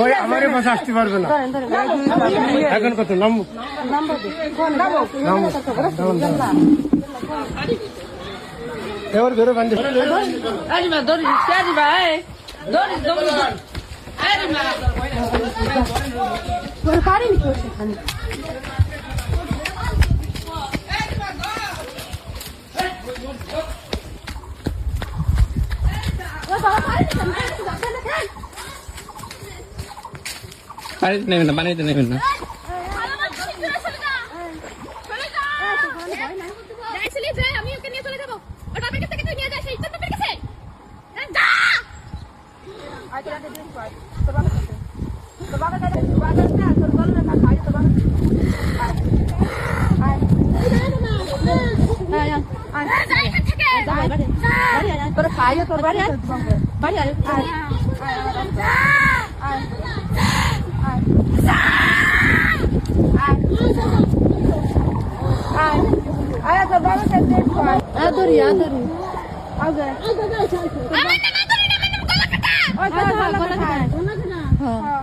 ওই আমারে পাশে আসতে পারবে না। এখন কত নামবো এবার ধরে বান্ধে পানিতে নেবেন না, পানিতে নেবেন না। আমি ওকে নিয়ে চলে যাবো। ওটা আমার কাছ থেকে তুই নিয়ে যাস, এই তো তোর কাছে। তোর খাইও তোর বাড়ি বাড়ি আদরি আদরি আগে আমার নাম আদরি না, আমার নাম গলা কাটা। ওই গলা কাটা। হ্যাঁ।